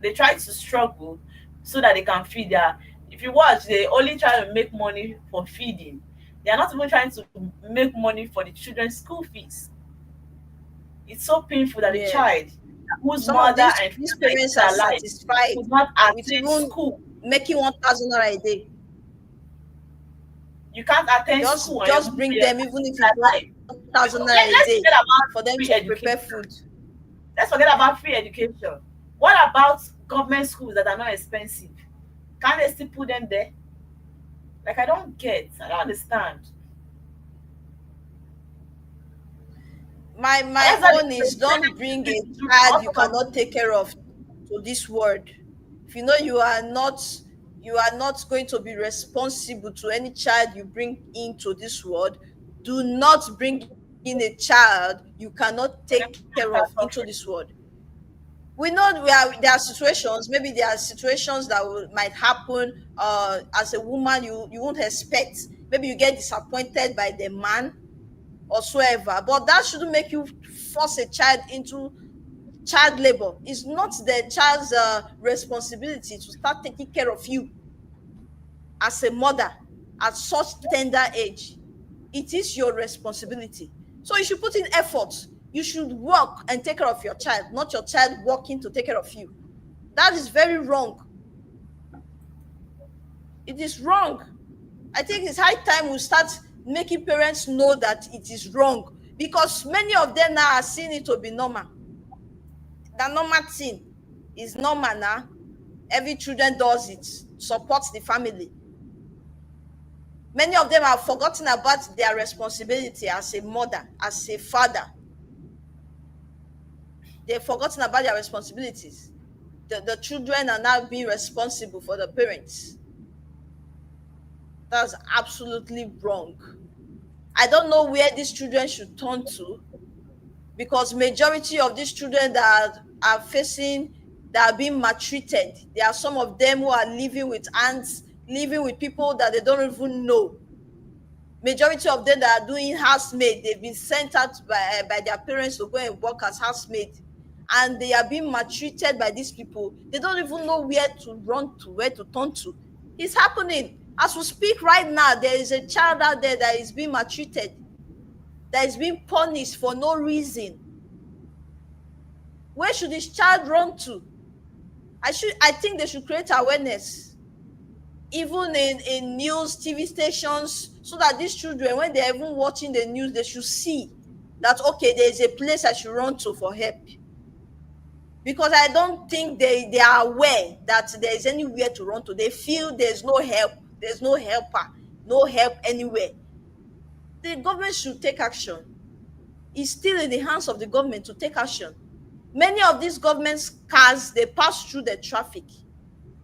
They try to struggle so that they can feed their. If you watch, they only try to make money for feeding. They are not even trying to make money for the children's school fees. It's so painful that the child whose Some mother of and these father parents is are alive satisfied could not with attend even school. making 1,000 naira a day. You can't attend school. Just bring them, even if it's 1,000 naira a Let's day, forget about for them free to prepare education. food. Let's forget about free education. What about government schools that are not expensive? Can't they still put them there? Like I don't don't understand. My own is don't bring a child you cannot take care of to this world. If you know you are not going to be responsible to any child you bring into this world, do not bring in a child you cannot take care of into this world. we know there are situations, maybe there are situations that might happen as a woman you won't expect. Maybe you get disappointed by the man or so ever, but that shouldn't make you force a child into child labor. It's not the child's responsibility to start taking care of you as a mother at such tender age. It is your responsibility. So you should put in effort. You should work and take care of your child, not your child working to take care of you. That is very wrong. It is wrong. I think it's high time we start making parents know that it is wrong, because many of them now are seeing it to be normal. The normal thing is normal now. Every children does it, supports the family. Many of them have forgotten about their responsibility as a mother, as a father. They've forgotten about their responsibilities. The children are now being responsible for the parents. That's absolutely wrong. I don't know where these children should turn to, because majority of these children that are facing, that are being maltreated, there are some of them who are living with aunts, living with people that they don't even know. Majority of them that are doing housemaid, they've been sent out by their parents to go and work as housemaid, and they are being maltreated by these people. They don't even know where to run to, where to turn to. It's happening. As we speak right now, there is a child out there that is being maltreated, that is being punished for no reason. Where should this child run to? I think they should create awareness, even in news, TV stations, so that these children, when they're even watching the news, they should see that, okay, there is a place I should run to for help. Because I don't think they are aware that there is anywhere to run to. They feel there's no help, there's no helper, no help anywhere. The government should take action. It's still in the hands of the government to take action. Many of these government cars, they pass through the traffic.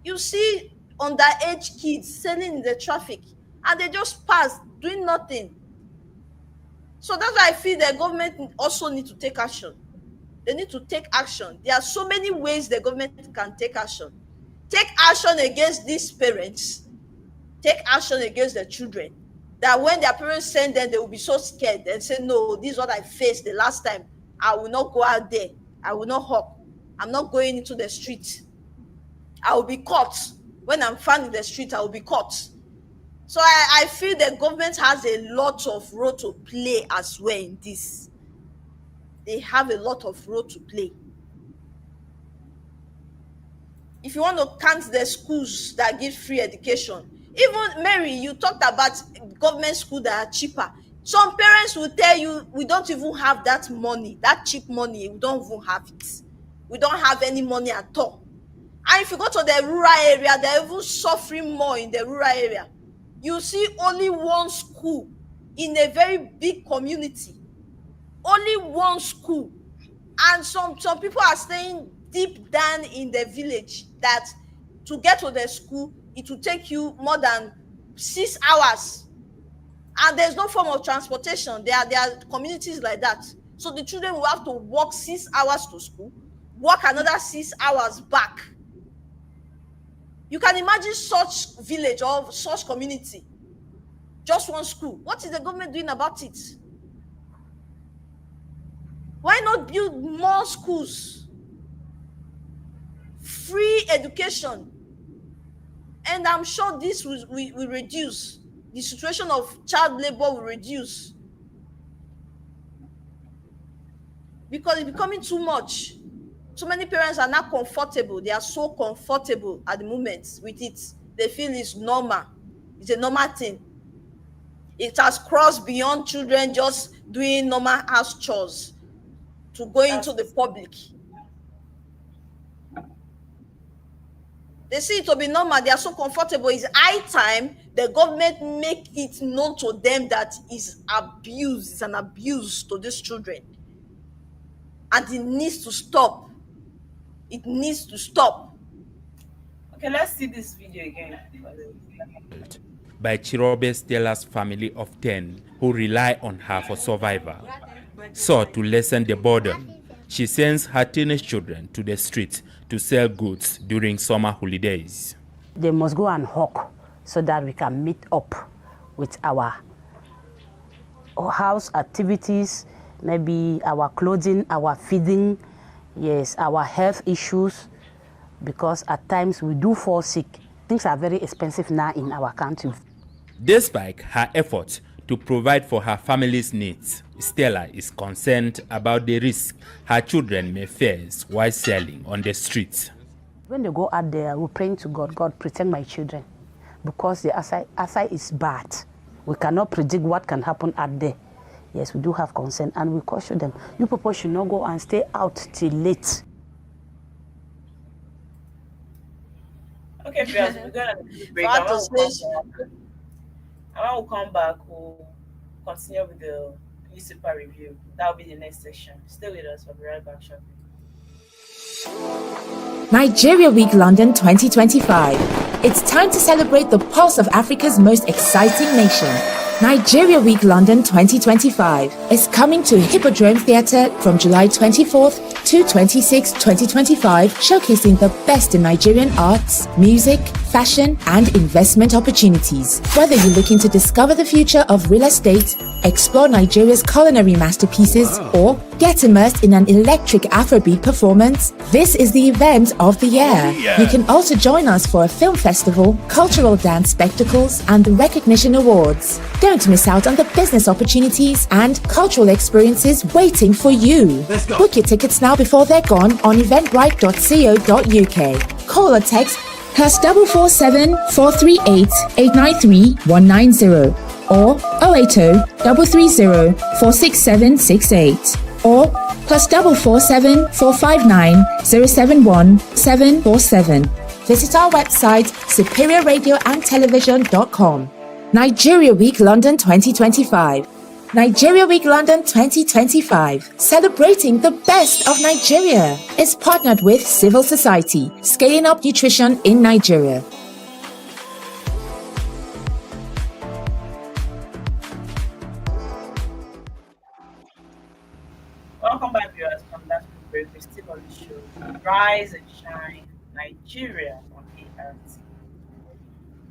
You see underage kids selling in the traffic, and they just pass, doing nothing. So that's why I feel the government also need to take action. They need to take action. There are so many ways the government can take action. Take action against these parents. Take action against the children. That when their parents send them, they will be so scared and say, no, this is what I faced the last time. I will not go out there. I will not hop. I'm not going into the street. I will be caught. When I'm found in the street, I will be caught. So I feel the government has a lot of role to play as well in this. They have a lot of role to play. If you want to count the schools that give free education, even Mary, you talked about government schools that are cheaper. Some parents will tell you, we don't even have that money, that cheap money, we don't even have it. We don't have any money at all. And if you go to the rural area, they're even suffering more in the rural area. You see only one school in a very big community. Only one school. And some people are staying deep down in the village, that to get to the school, it will take you more than 6 hours. And there's no form of transportation. There are communities like that. So the children will have to walk 6 hours to school, walk another 6 hours back. You can imagine such village or such community. Just one school. What is the government doing about it? Why not build more schools? Free education. And I'm sure this will reduce. The situation of child labor will reduce. Because it's becoming too much. So many parents are not comfortable. They are so comfortable at the moment with it. They feel it's normal. It's a normal thing. It has crossed beyond children just doing normal house chores to go into the public. They see it to be normal. They are so comfortable. It's high time the government make it known to them that it's abuse. It's an abuse to these children. And it needs to stop. It needs to stop. Okay, let's see this video again. By Chirobe Stella's family of 10 who rely on her for survival. So to lessen the burden, She sends her teenage children to the street to sell goods during summer holidays. They must go and hawk so that we can meet up with our house activities, maybe our clothing, our feeding, yes, our health issues, because at times we do fall sick. Things are very expensive now in our country. Despite her effort to provide for her family's needs, Stella is concerned about the risk her children may face while selling on the streets. When they go out there, we're praying to God, God protect my children, because the outside is bad. We cannot predict what can happen out there. Yes, we do have concern, and we caution them. You people should not go and stay out till late. Okay, Fias, we're gonna break. And when we'll come back, we'll continue with the newspaper review. That'll be the next section. Stay with us. We'll be right back shortly. Nigeria Week London 2025. It's time to celebrate the pulse of Africa's most exciting nation. Nigeria Week London 2025 is coming to Hippodrome Theatre from July 24th to 26, 2025, showcasing the best in Nigerian arts, music, fashion, and investment opportunities. Whether you're looking to discover the future of real estate, explore Nigeria's culinary masterpieces, or get immersed in an electric Afrobeat performance, this is the event of the year. You can also join us for a film festival, cultural dance spectacles, and the recognition awards. Don't miss out on the business opportunities and cultural experiences waiting for you. Book your tickets now before they're gone on eventbrite.co.uk. Call or text +447 438 893 190 or 080 330 46768 or +447 459 071 747. Visit our website superiorradioandtelevision.com. Nigeria Week London 2025. Nigeria Week London 2025, celebrating the best of Nigeria, is partnered with Civil Society, scaling up nutrition in Nigeria. Welcome back, viewers, from that break. We're still on the show. Rise and Shine Nigeria on ART.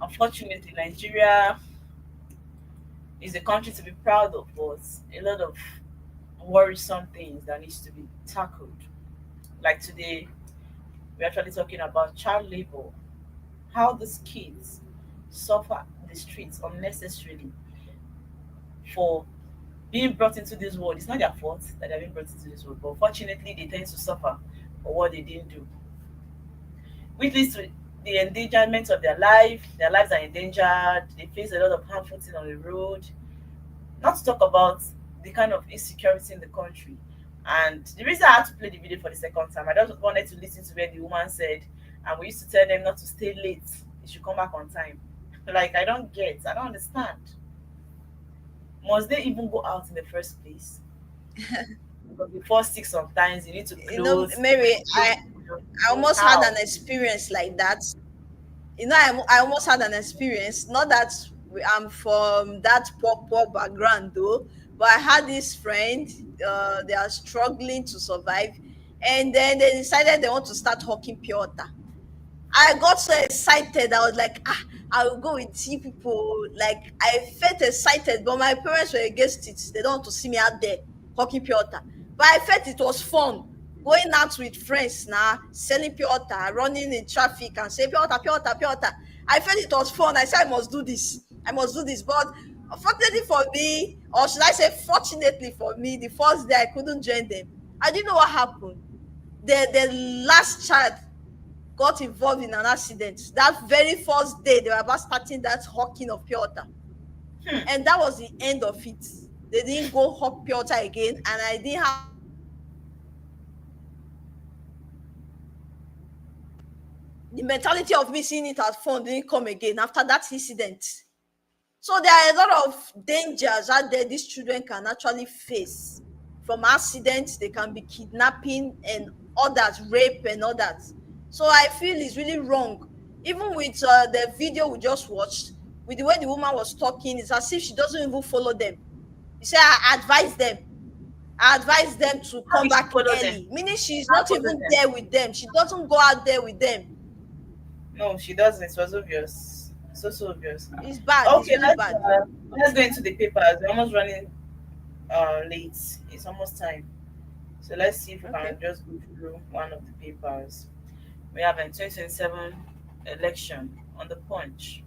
Unfortunately, Nigeria is a country to be proud of, but a lot of worrisome things that needs to be tackled. Like today, we're actually talking about child labor, how these kids suffer in the streets unnecessarily for being brought into this world. It's not their fault that they're being brought into this world, but unfortunately, they tend to suffer for what they didn't do, which leads to the endangerment of their life. Their lives are endangered. They face a lot of harmful things on the road. Not to talk about the kind of insecurity in the country. And the reason I had to play the video for the second time, I just wanted to listen to where the woman said, and we used to tell them not to stay late. They should come back on time. Like, I don't understand. Must they even go out in the first place? Because before 6 sometimes you need to close. You know, Mary, I almost had an experience like that. You know, I almost had an experience. Not that I'm from that poor background though, but I had this friend. They are struggling to survive, and then they decided they want to start hawking pure water. I got so excited. I was like, I will go with you people. Like, I felt excited, but my parents were against it. They don't want to see me out there hawking pure water. But I felt it was fun. Going out with friends now, selling pure water, running in traffic and say pure water, pure water, pure water. I felt it was fun. I said, I must do this. But unfortunately for me, or should I say fortunately for me, the first day I couldn't join them. I didn't know what happened. The last child got involved in an accident. That very first day, they were about starting that hawking of pure water. And that was the end of it. They didn't go hawk pure water again, and I didn't have the mentality of me seeing it as fun didn't come again after that incident. So there are a lot of dangers out there these children can actually face. From accidents, they can be kidnapping and others, rape and others. So I feel it's really wrong. Even with the video we just watched, with the way the woman was talking, it's as if she doesn't even follow them. You say, I advise them. I advise them to How come did she back follow them? early, meaning she's How not follow even them? there with them. She doesn't go out there with them. No, she doesn't. It was obvious. So obvious. It's bad. It's Okay, really bad. let's go into the papers. We're almost running late. It's almost time. So let's see if we Okay. can just go through one of the papers. We have a 2027 election on the Punch.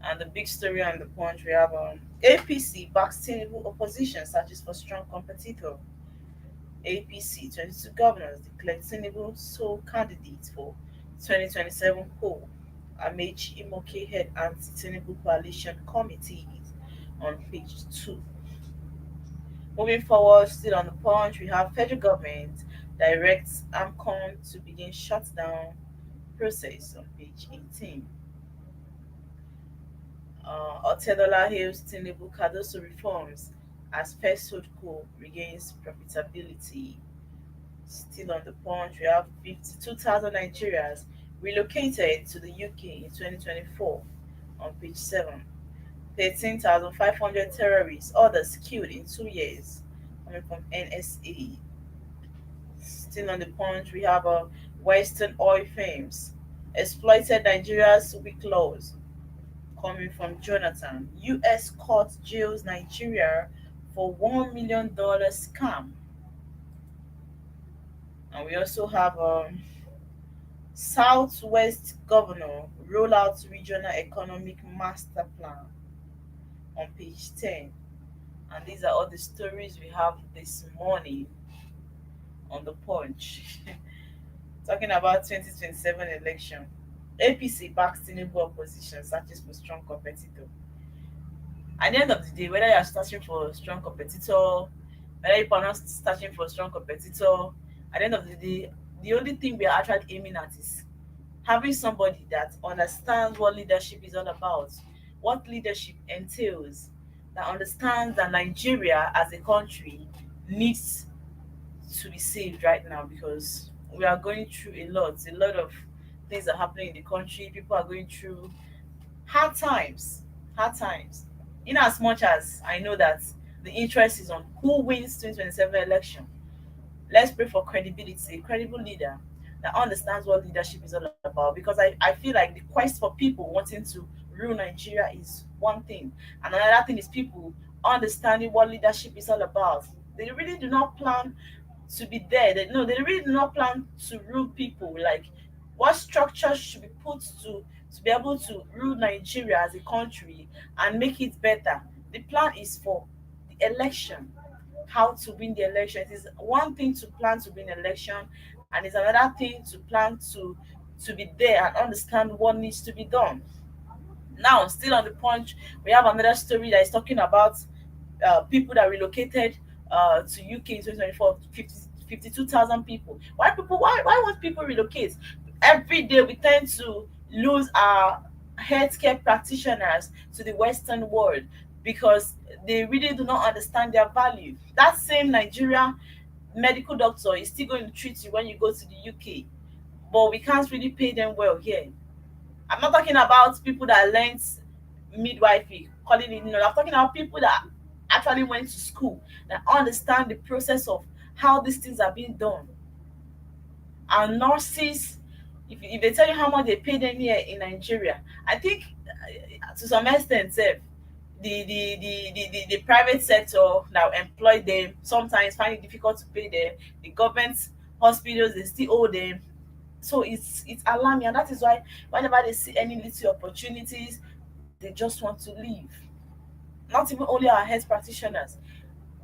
And the big story on the Punch, we have APC backs Tinubu opposition searches for strong competitor. APC 22 governors declared Tinubu sole candidate for 2027 poll. Amechi Imoke head anti-Tinubu coalition committee on page 2. Moving forward, still on the Punch, we have federal government directs AMCON to begin shutdown process on page 18. Otedola hails Tinubu Cardoso reforms as First Holdco regains profitability. Still on the Punch, we have 52,000 Nigerians relocated to the UK in 2024 on page 7. 13,500 terrorists, others killed in 2 years, coming from NSA. Still on the Punch, we have Western oil firms exploited Nigeria's weak laws, coming from Jonathan. US court jails Nigeria for $1 million scam. And we also have Southwest governor roll out regional economic master plan on page 10. And these are all the stories we have this morning on the Punch. Talking about 2027 election. APC backs Tinubu opposition searches for strong competitor. At the end of the day, whether you are searching for a strong competitor, whether you are not searching for a strong competitor, at the end of the day, the only thing we are actually aiming at is having somebody that understands what leadership is all about, what leadership entails, that understands that Nigeria as a country needs to be saved right now because we are going through a lot of things are happening in the country. People are going through hard times, hard times. In as much as I know that the interest is on who wins 2027 election, let's pray for credibility, a credible leader that understands what leadership is all about. Because I feel like the quest for people wanting to rule Nigeria is one thing, and another thing is people understanding what leadership is all about. They really do not plan to be there. No, they really do not plan to rule people. Like, what structure should be put to be able to rule Nigeria as a country and make it better. The plan is for the election, how to win the election. It is one thing to plan to win election, and it's another thing to plan to be there and understand what needs to be done. Now, still on the Punch, we have another story that is talking about people that relocated to UK in 2024, 52,000 people. Why won't people relocate? Every day we tend to lose our healthcare practitioners to the Western world because they really do not understand their value. That same Nigeria medical doctor is still going to treat you when you go to the UK, but we can't really pay them well here. I'm not talking about people that learned midwifery, calling it, I'm talking about people that actually went to school, that understand the process of how these things are being done. And nurses, if they tell you how much they pay them here in Nigeria, I think to some extent, the private sector that employ them sometimes find it difficult to pay them. The government hospitals, they still owe them. So it's alarming, and that is why whenever they see any little opportunities, they just want to leave. Not even only our health practitioners,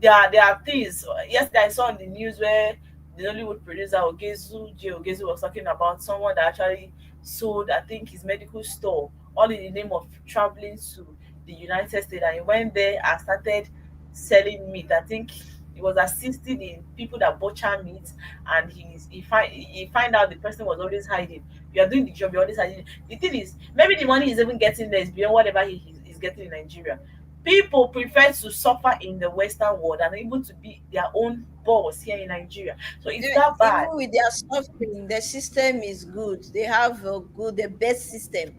there are things. Yesterday I saw on the news where the Nollywood producer Ogezu was talking about someone that actually sold, I think, his medical store all in the name of traveling to the United States, and he went there and started selling meat. I think he was assisting in people that butcher meat, and he find out the person was always hiding. You are doing the job, you're always hiding. The thing is, maybe the money he's even getting there is beyond whatever he's getting in Nigeria. People prefer to suffer in the Western world and able to be their own boss here in Nigeria. So it's that bad. Even with their suffering, the system is good. They have the best system.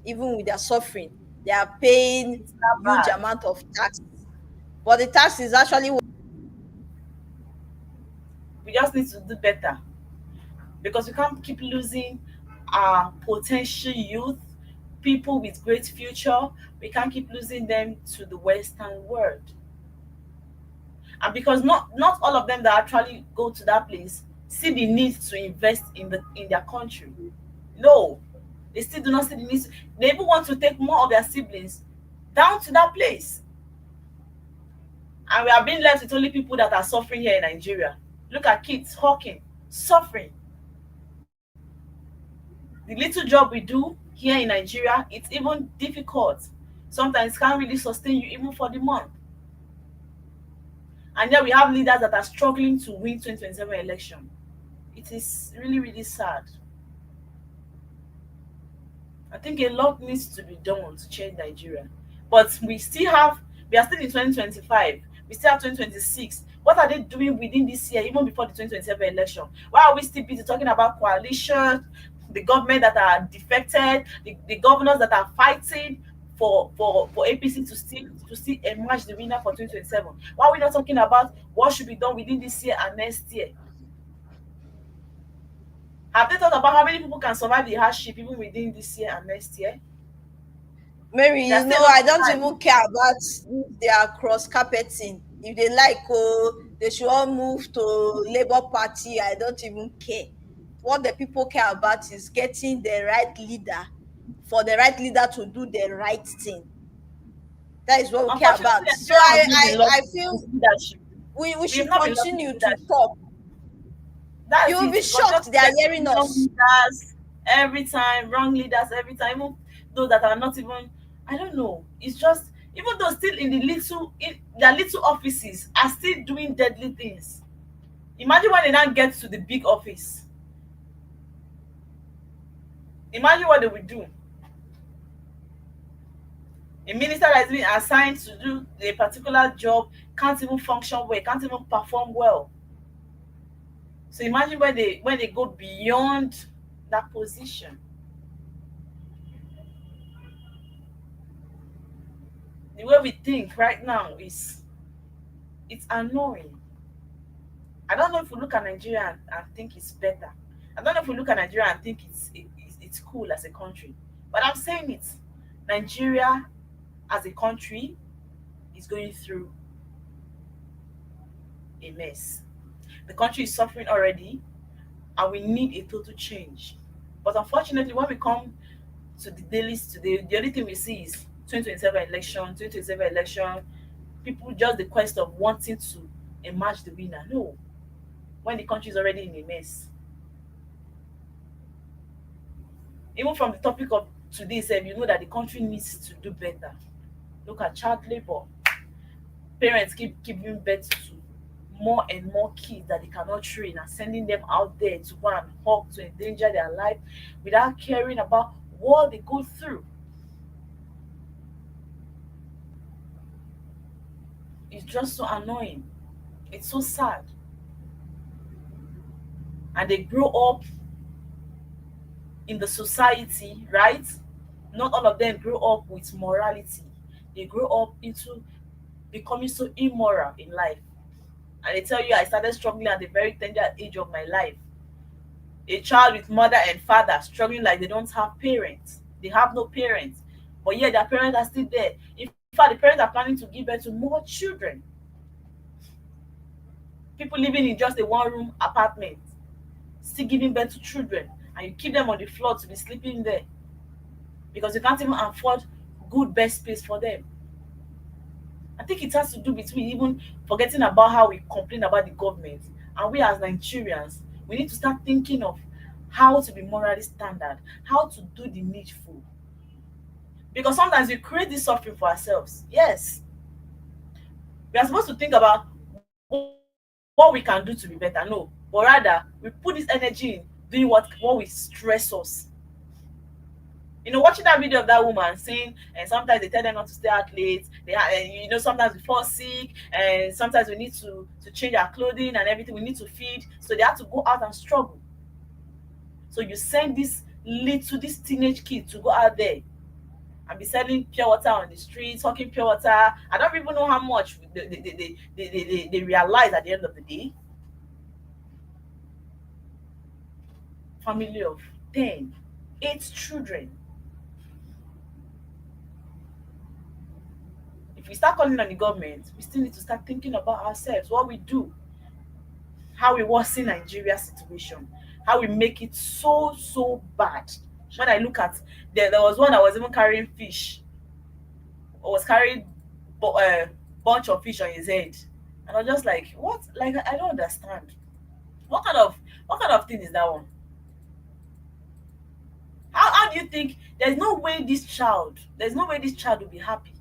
Even with their suffering, they are paying It's that huge bad. amount of tax. But the tax is actually We just need to do better, because we can't keep losing our potential youth, people with great future. We can't keep losing them to the Western world. And because not all of them that actually go to that place see the need to invest in their country. No, they still do not see the need. They even want to take more of their siblings down to that place. And we are being left with only people that are suffering here in Nigeria. Look at kids hawking, suffering. The little job we do here in Nigeria, it's even difficult. Sometimes it can't really sustain you even for the month. And yet we have leaders that are struggling to win 2027 election. It is really, really sad. I think a lot needs to be done to change Nigeria. But we are still in 2025. We still have 2026. What are they doing within this year, even before the 2027 election? Why are we still busy talking about coalition, the government that are defected, the governors that are fighting for APC to still emerge the winner for 2027? Why are we not talking about what should be done within this year and next year? Have they thought about how many people can survive the hardship even within this year and next year? Mary, you know, I don't even care about if they are cross-carpeting. If they like, they should all move to Labour Party. I don't even care. What the people care about is getting the right leader, for the right leader to do the right thing. That is what we care about. So I feel we should continue to talk. You'll be shocked they are hearing us. Leaders every time, wrong leaders every time, even those that are not even, I don't know. It's just, even though still in their little offices are still doing deadly things. Imagine when they now get to the big office. Imagine what they will do. A minister that has been assigned to do a particular job can't even function well, can't even perform well. So imagine when they go beyond that position. The way we think right now it's annoying. I don't know if we look at Nigeria and think it's better. I don't know if we look at Nigeria and think it's cool as a country. But I'm saying it. Nigeria as a country is going through a mess. The country is suffering already, and we need a total change. But unfortunately, when we come to the dailies today, the only thing we see is 2027 election, people just the quest of wanting to emerge the winner. No, when the country is already in a mess. Even from the topic of today, you know that the country needs to do better. Look at child labor. Parents keep giving birth to more and more kids that they cannot train and sending them out there to go and hawk, to endanger their life without caring about what they go through. It's just so annoying. It's so sad. And they grow up in the society, right? Not all of them grow up with morality. They grow up into becoming so immoral in life. And they tell you, I started struggling at the very tender age of my life. A child with mother and father struggling like they don't have parents. They have no parents. But yet their parents are still there. In fact, the parents are planning to give birth to more children. People living in just a one-room apartment, still giving birth to children. And you keep them on the floor to be sleeping there. Because you can't even afford good bed space for them. I think it has to do with we even forgetting about how we complain about the government. And we as Nigerians, we need to start thinking of how to be morally standard, how to do the needful. Because sometimes we create this suffering for ourselves. Yes. We are supposed to think about what we can do to be better. No. But rather, we put this energy in doing what will stress us. You know, watching that video of that woman saying, and sometimes they tell them not to stay out late. Sometimes we fall sick, and sometimes we need to change our clothing and everything. We need to feed, so they have to go out and struggle. So you send this teenage kid to go out there and be selling pure water on the streets, talking pure water. I don't even know how much they realize at the end of the day. family of 10, 8 children. If we start calling on the government, we still need to start thinking about ourselves, what we do, how we worsen Nigeria's situation, how we make it so bad. When I look at, there was one that was even carrying fish, or was carrying bunch of fish on his head, and I was just like, what? Like, I don't understand. What kind of thing is that one? How do you think? There's no way this child will be happy.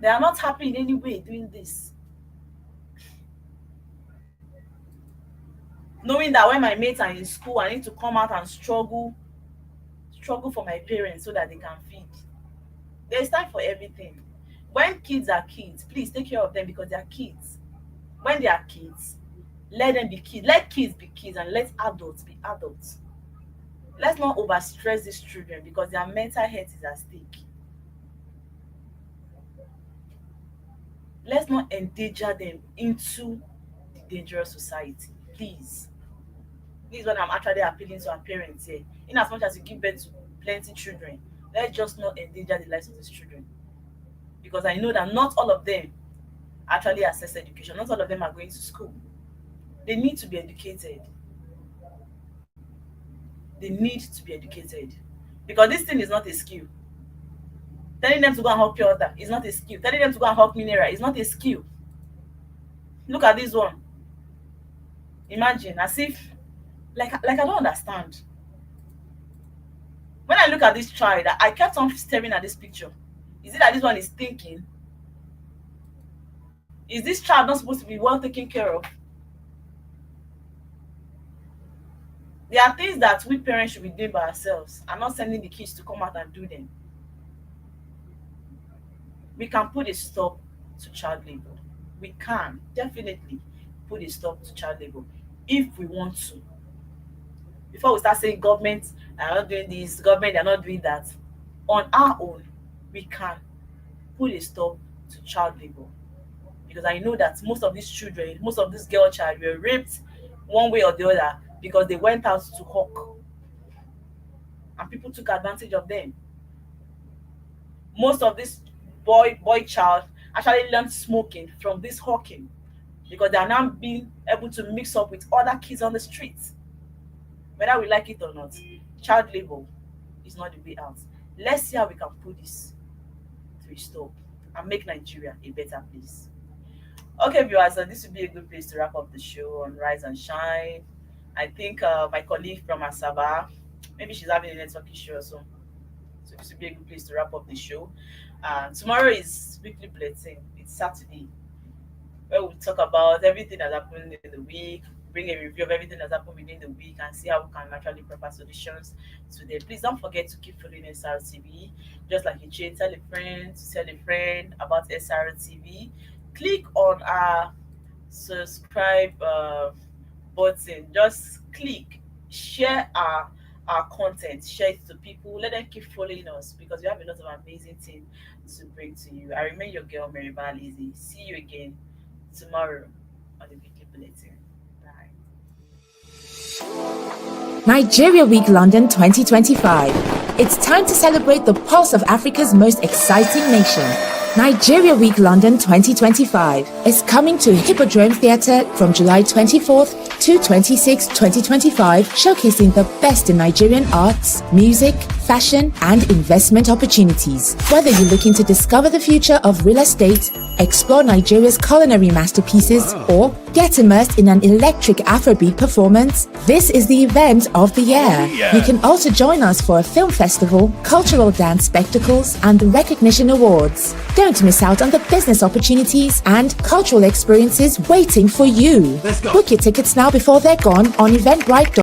They are not happy in any way doing this. Knowing that when my mates are in school, I need to come out and struggle for my parents so that they can feed. There's time for everything. When kids are kids, please take care of them because they are kids. When they are kids, let them be kids. Let kids be kids and let adults be adults. Let's not overstress these children because their mental health is at stake. Let's not endanger them into the dangerous society, please. This is what I'm actually appealing to our parents here. In as much as you give birth to plenty children, let's just not endanger the lives of these children. Because I know that not all of them actually access education. Not all of them are going to school. They need to be educated. They need to be educated. Because this thing is not a skill. Telling them to go and hawk pure water is not a skill. Telling them to go and hawk mineral is not a skill. Look at this one. Imagine, as if, like I don't understand. When I look at this child, I kept on staring at this picture. Is it that this one is thinking? Is this child not supposed to be well taken care of? There are things that we parents should be doing by ourselves and not sending the kids to come out and do them. We can put a stop to child labor. We can definitely put a stop to child labor if we want to. Before we start saying government are not doing this, government are not doing that, on our own, we can put a stop to child labor. Because I know that most of these children, most of these girl child were raped one way or the other because they went out to hawk. And people took advantage of them. Most of this boy child actually learned smoking from this hawking because they are now being able to mix up with other kids on the streets. Whether we like it or not, child labor is not the way out. Let's see how we can put this to a stop and make Nigeria a better place. Okay, viewers, this would be a good place to wrap up the show on Rise and Shine. I think my colleague from Asaba, maybe she's having a network issue or so. So this would be a good place to wrap up the show. Tomorrow is weekly bulletin. It's Saturday, where we'll talk about everything that happened in the week, bring a review of everything that's happened within the week, and see how we can naturally prepare solutions to them. Please don't forget to keep following SRTV. Just like you chain, tell a friend about SRTV. Click on our subscribe button. Just click, share our content, share it to people, let them keep following us because we have a lot of amazing things to bring to you. I remain your girl, Mary Balizi. See you again tomorrow on the weekly bulletin. Bye. Nigeria Week London 2025. It's time to celebrate the pulse of Africa's most exciting nation. Nigeria Week London 2025 is coming to Hippodrome Theatre from July 24th to 26, 2025, showcasing the best in Nigerian arts, music, fashion, and investment opportunities. Whether you're looking to discover the future of real estate, explore Nigeria's culinary masterpieces, or get immersed in an electric Afrobeat performance, this is the event of the year. You can also join us for a film festival, cultural dance spectacles, and recognition awards. Don't miss out on the business opportunities and cultural experiences waiting for you. Book your tickets now before they're gone on Eventbrite.